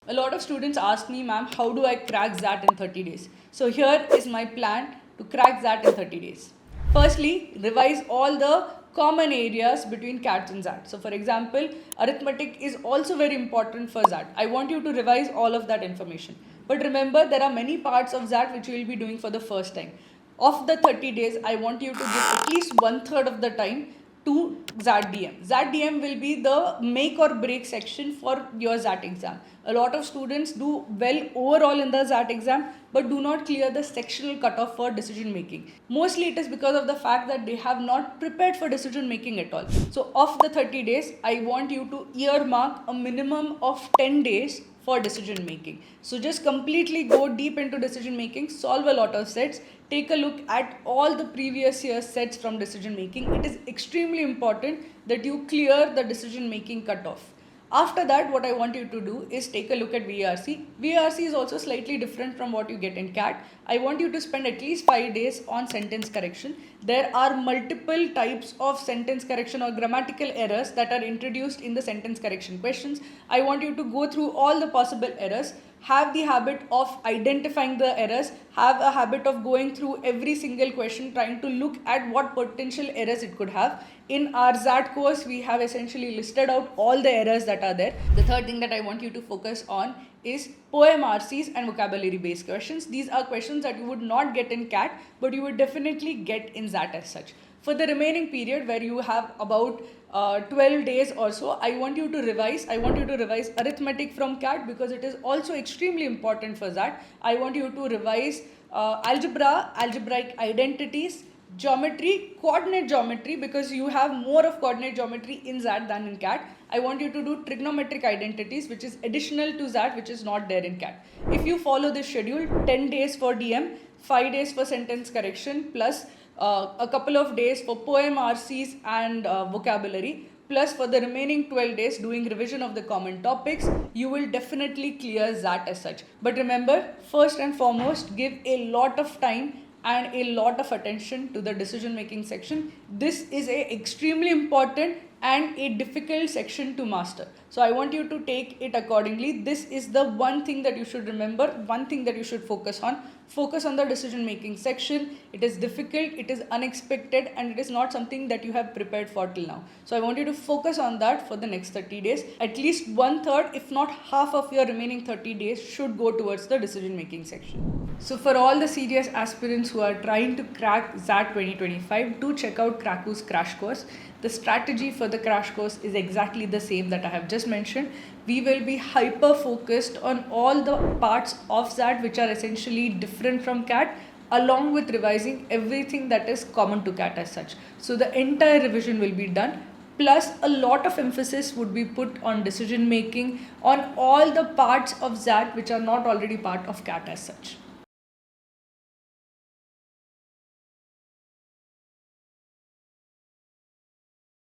A lot of students ask me, ma'am, how do I crack XAT in 30 days? So here is my plan to crack XAT in 30 days. Firstly, revise all the common areas between CAT and XAT. So for example, arithmetic is also very important for XAT. I want you to revise all of that information. But remember, there are many parts of XAT which you will be doing for the first time. Of the 30 days, I want you to give at least 1/3 of the time to XAT DM. XAT DM will be the make or break section for your XAT exam. A lot of students do well overall in the XAT exam but do not clear the sectional cutoff for decision making. Mostly it is because of the fact that they have not prepared for decision making at all. So of the 30 days, I want you to earmark a minimum of 10 days for decision making. So just completely go deep into decision making, solve a lot of sets, take a look at all the previous year's sets from decision making. It is extremely important that you clear the decision making cutoff. After that, what I want you to do is take a look at VRC. VRC is also slightly different from what you get in CAT. I want you to spend at least 5 days on sentence correction. There are multiple types of sentence correction or grammatical errors that are introduced in the sentence correction questions. I want you to go through all the possible errors. Have the habit of identifying the errors, have a habit of going through every single question, trying to look at what potential errors it could have. In our XAT course, we have essentially listed out all the errors that are there. The third thing that I want you to focus on is poem RCs and vocabulary based questions. These are questions that you would not get in CAT, but you would definitely get in XAT as such. For the remaining period where you have about 12 days or so, I want you to revise. I want you to revise arithmetic from CAT because it is also extremely important for that. I want you to revise algebra, algebraic identities, geometry, coordinate geometry, because you have more of coordinate geometry in XAT than in CAT. I want you to do trigonometric identities, which is additional to XAT, which is not there in CAT. If you follow this schedule, 10 days for DM, 5 days for sentence correction, plus a couple of days for poem RCs and vocabulary, plus for the remaining 12 days doing revision of the common topics, you will definitely clear XAT as such. But remember, first and foremost, give a lot of time and a lot of attention to the decision making section. This is a extremely important and a difficult section to master. So I want you to take it accordingly. This is the one thing that you should remember, one thing that you should focus on. Focus on the decision making section. It is difficult, it is unexpected, and it is not something that you have prepared for till now. So I want you to focus on that for the next 30 days. At least 1/3, if not half of your remaining 30 days should go towards the decision making section. So for all the serious aspirants who are trying to crack XAT 2025, do check out Cracku's crash course. The strategy for the crash course is exactly the same that I have just mentioned. We will be hyper focused on all the parts of XAT which are essentially different from CAT, along with revising everything that is common to CAT as such. So the entire revision will be done. Plus, a lot of emphasis would be put on decision making, on all the parts of XAT which are not already part of CAT as such.